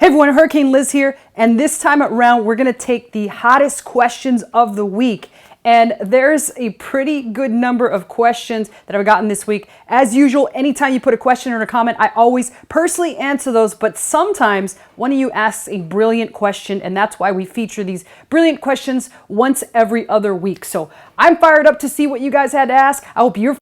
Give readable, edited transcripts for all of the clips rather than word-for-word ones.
Hey everyone, Hurricane Liz here, and this time around we're going to take the hottest questions of the week. And there's a pretty good number of questions that I've gotten this week. As usual, anytime you put a question or a comment, I always personally answer those, but sometimes one of you asks a brilliant question, and that's why we feature these brilliant questions once every other week. So I'm fired up to see what you guys had to ask. I hope you're...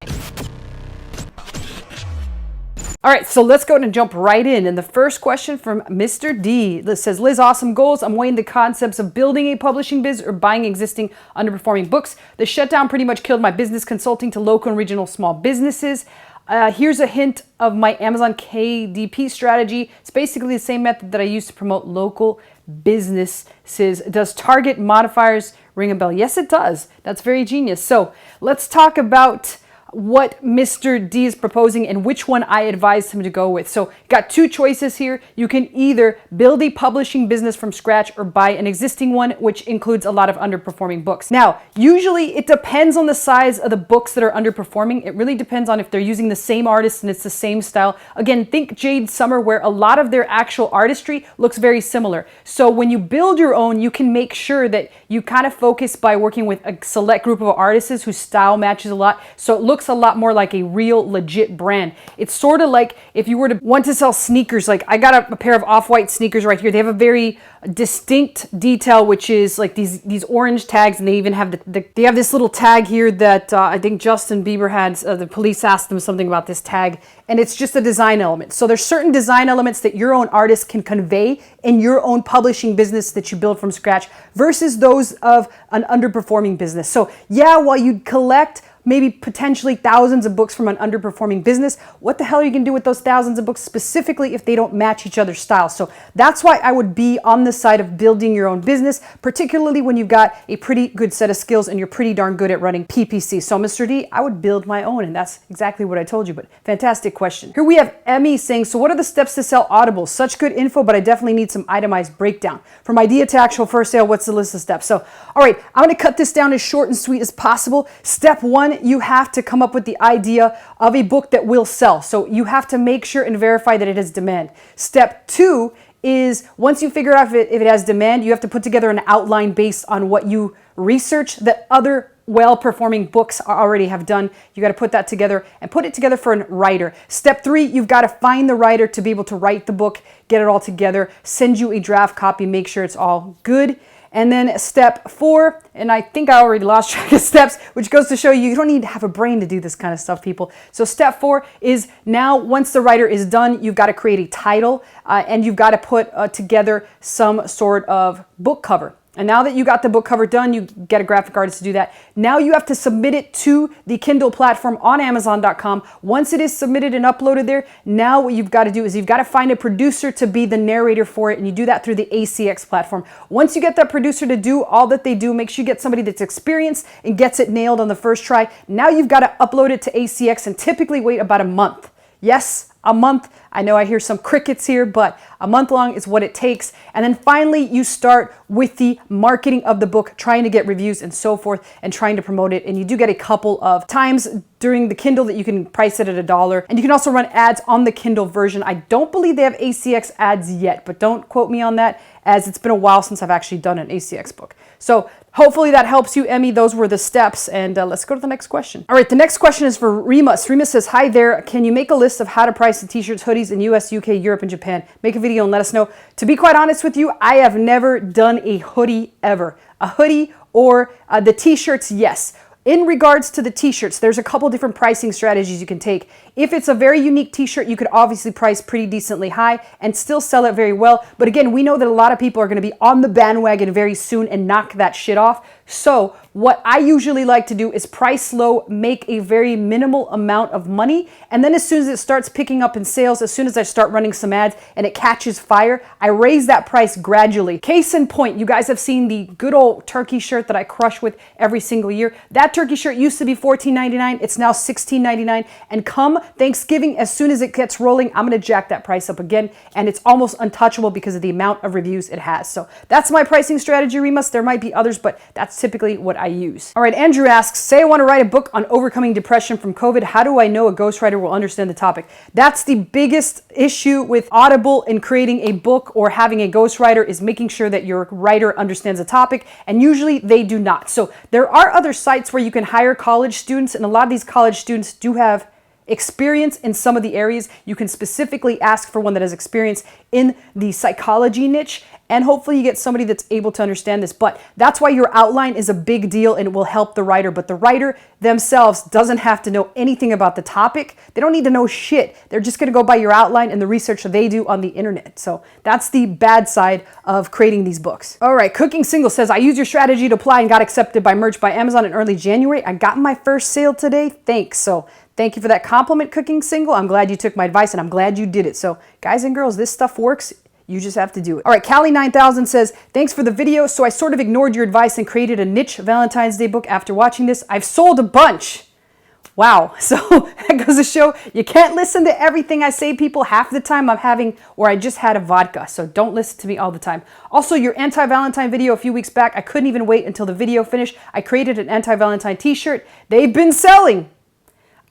All right, so let's go ahead and jump right in. And the first question from Mr. D says, Liz, awesome goals. I'm weighing the concepts of building a publishing biz or buying existing underperforming books. The shutdown pretty much killed my business consulting to local and regional small businesses. Here's a hint of my Amazon KDP strategy. It's basically the same method that I use to promote local businesses. Does target modifiers ring a bell? Yes, it does. That's very genius. So let's talk about what Mr. D is proposing and which one I advise him to go with. So you got two choices here. You can either build a publishing business from scratch or buy an existing one, which includes a lot of underperforming books. Now, usually it depends on the size of the books that are underperforming. It really depends on if they're using the same artists and it's the same style. Again, think Jade Summer, where a lot of their actual artistry looks very similar. So when you build your own, you can make sure that you kind of focus by working with a select group of artists whose style matches a lot. So it looks a lot more like a real legit brand. It's sort of like if you were to want to sell sneakers, like I got a pair of off-white sneakers right here. They have a very distinct detail, which is like these orange tags, and they even have they have this little tag here that I think Justin Bieber had. The police asked them something about this tag, and it's just a design element. So there's certain design elements that your own artist can convey in your own publishing business that you build from scratch versus those of an underperforming business. So yeah, while you collect maybe potentially thousands of books from an underperforming business, what the hell are you going to do with those thousands of books specifically if they don't match each other's style? So that's why I would be on the side of building your own business, particularly when you've got a pretty good set of skills and you're pretty darn good at running PPC. So Mr. D, I would build my own, and that's exactly what I told you, but fantastic question. Here we have Emmy saying, so what are the steps to sell Audible? Such good info, but I definitely need some itemized breakdown. From idea to actual first sale, what's the list of steps? So, all right, I'm going to cut this down as short and sweet as possible. Step one, you have to come up with the idea of a book that will sell. So you have to make sure and verify that it has demand. Step two is once you figure out if it has demand, you have to put together an outline based on what you research that other well-performing books already have done. You got to put that together and put it together for a writer. Step three, you've got to find the writer to be able to write the book, get it all together, send you a draft copy, make sure it's all good. And then step four, and I think I already lost track of steps, which goes to show you don't need to have a brain to do this kind of stuff, people. So step four is now once the writer is done, you've got to create a title and you've got to put together some sort of book cover. And now that you got the book cover done, you get a graphic artist to do that. Now you have to submit it to the Kindle platform on Amazon.com. Once it is submitted and uploaded there, now what you've got to do is you've got to find a producer to be the narrator for it, and you do that through the ACX platform. Once you get that producer to do all that they do, make sure you get somebody that's experienced and gets it nailed on the first try. Now you've got to upload it to ACX and typically wait about a month. Yes, a month. I know I hear some crickets here, but a month long is what it takes. And then finally, you start with the marketing of the book, trying to get reviews and so forth, and trying to promote it. And you do get a couple of times during the Kindle that you can price it at $1. And you can also run ads on the Kindle version. I don't believe they have ACX ads yet, but don't quote me on that, as it's been a while since I've actually done an ACX book. So hopefully that helps you, Emmy. Those were the steps. And let's go to the next question. All right, the next question is for Remus. Remus says, hi there. Can you make a list of how to price the t-shirts, hoodies in US, UK, Europe, and Japan? Make a video and let us know. To be quite honest with you, I have never done a hoodie ever. A hoodie or the t-shirts, yes. In regards to the t-shirts, there's a couple different pricing strategies you can take. If it's a very unique t-shirt, you could obviously price pretty decently high and still sell it very well. But again, we know that a lot of people are going to be on the bandwagon very soon and knock that shit off. So what I usually like to do is price low, make a very minimal amount of money. And then as soon as it starts picking up in sales, as soon as I start running some ads and it catches fire, I raise that price gradually. Case in point, you guys have seen the good old turkey shirt that I crush with every single year. That turkey shirt used to be $14.99. It's now $16.99. And come Thanksgiving, as soon as it gets rolling, I'm going to jack that price up again. And it's almost untouchable because of the amount of reviews it has. So that's my pricing strategy, Remus. There might be others, but that's that's typically what I use. All right, Andrew asks, say I want to write a book on overcoming depression from COVID. How do I know a ghostwriter will understand the topic? That's the biggest issue with Audible in creating a book or having a ghostwriter, is making sure that your writer understands the topic, and usually they do not. So there are other sites where you can hire college students, and a lot of these college students do have experience in some of the areas. You can specifically ask for one that has experience in the psychology niche, and hopefully you get somebody that's able to understand this. But that's why your outline is a big deal, and it will help the writer. But the writer themselves doesn't have to know anything about the topic. They don't need to know shit. They're just going to go by your outline and the research that they do on the internet. So that's the bad side of creating these books. All right, Cooking Single says, I used your strategy to apply and got accepted by Merch by Amazon in early January. I got my first sale today. Thanks. So thank you for that compliment, Cooking Single. I'm glad you took my advice, and I'm glad you did it. So guys and girls, this stuff works. You just have to do it. All right, Callie9000 says, thanks for the video. So I sort of ignored your advice and created a niche Valentine's Day book after watching this. I've sold a bunch. Wow. So that goes to show you can't listen to everything I say, people. Half the time I'm having, or I just had a vodka. So don't listen to me all the time. Also, your anti-Valentine video a few weeks back, I couldn't even wait until the video finished. I created an anti-Valentine t-shirt. They've been selling.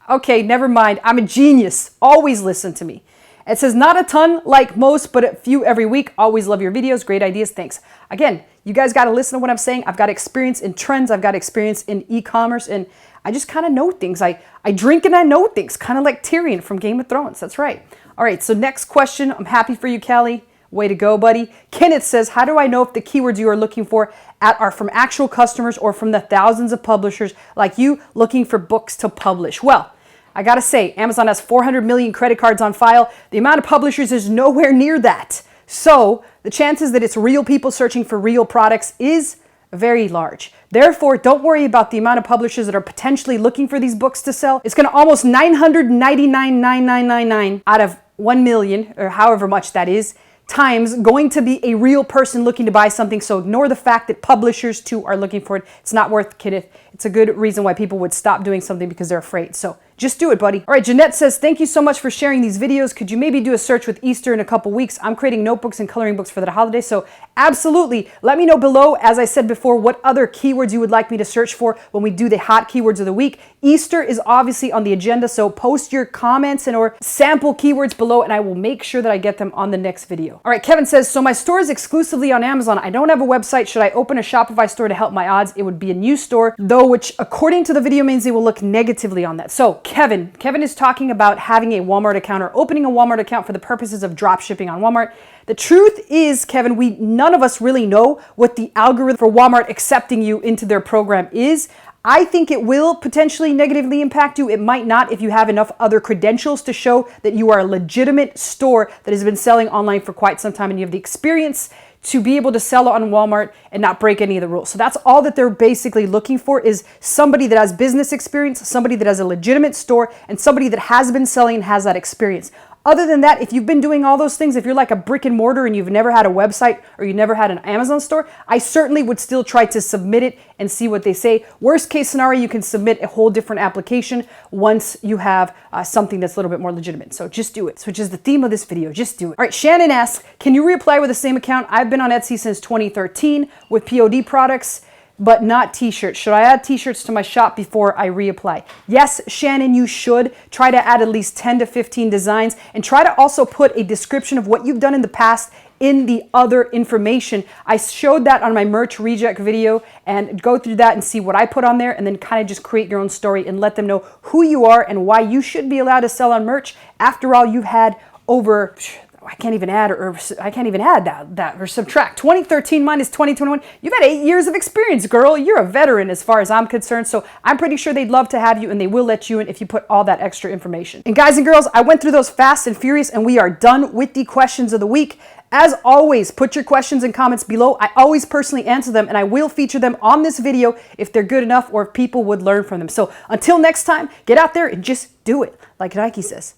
Okay, never mind. I'm a genius. Always listen to me. It says, not a ton like most, but a few every week. Always love your videos. Great ideas. Thanks. Again, you guys got to listen to what I'm saying. I've got experience in trends. I've got experience in e-commerce, and I just kind of know things. I drink and I know things, kind of like Tyrion from Game of Thrones. That's right. All right, so next question. I'm happy for you, Callie. Way to go, buddy. Kenneth says, how do I know if the keywords you are looking for are from actual customers or from the thousands of publishers like you looking for books to publish? Well, I gotta say, Amazon has 400 million credit cards on file. The amount of publishers is nowhere near that. So the chances that it's real people searching for real products is very large. Therefore, don't worry about the amount of publishers that are potentially looking for these books to sell. It's gonna almost 999,999 out of 1 million, or however much that is, times going to be a real person looking to buy something. So ignore the fact that publishers too are looking for it. It's not worth Kenneth. It's a good reason why people would stop doing something, because they're afraid. So just do it, buddy. All right, Jeanette says, thank you so much for sharing these videos. Could you maybe do a search with Easter in a couple weeks? I'm creating notebooks and coloring books for the holiday. So absolutely. Let me know below, as I said before, what other keywords you would like me to search for when we do the hot keywords of the week. Easter is obviously on the agenda. So post your comments and or sample keywords below, and I will make sure that I get them on the next video. All right, Kevin says, so my store is exclusively on Amazon. I don't have a website. Should I open a Shopify store to help my odds? It would be a new store, though, which according to the video means they will look negatively on that. So Kevin is talking about having a Walmart account or opening a Walmart account for the purposes of drop shipping on Walmart. The truth is, Kevin, none of us really know what the algorithm for Walmart accepting you into their program is. I think it will potentially negatively impact you. It might not if you have enough other credentials to show that you are a legitimate store that has been selling online for quite some time and you have the experience to be able to sell on Walmart and not break any of the rules. So that's all that they're basically looking for, is somebody that has business experience, somebody that has a legitimate store, and somebody that has been selling and has that experience. Other than that, if you've been doing all those things, if you're like a brick and mortar and you've never had a website or you never had an Amazon store, I certainly would still try to submit it and see what they say. Worst case scenario, you can submit a whole different application once you have something that's a little bit more legitimate. So just do it, which is the theme of this video. Just do it. All right, Shannon asks, can you reapply with the same account? I've been on Etsy since 2013 with POD products, but not t-shirts. Should I add t-shirts to my shop before I reapply? Yes, Shannon, you should. Try to add at least 10 to 15 designs, and try to also put a description of what you've done in the past in the other information. I showed that on my merch reject video, and go through that and see what I put on there, and then kind of just create your own story and let them know who you are and why you should be allowed to sell on merch. After all, you've had over, I can't even add that or subtract. 2013 minus 2021. You've had 8 years of experience, girl. You're a veteran as far as I'm concerned. So I'm pretty sure they'd love to have you, and they will let you in if you put all that extra information. And guys and girls, I went through those fast and furious, and we are done with the questions of the week. As always, put your questions and comments below. I always personally answer them, and I will feature them on this video if they're good enough or if people would learn from them. So until next time, get out there and just do it, like Nike says.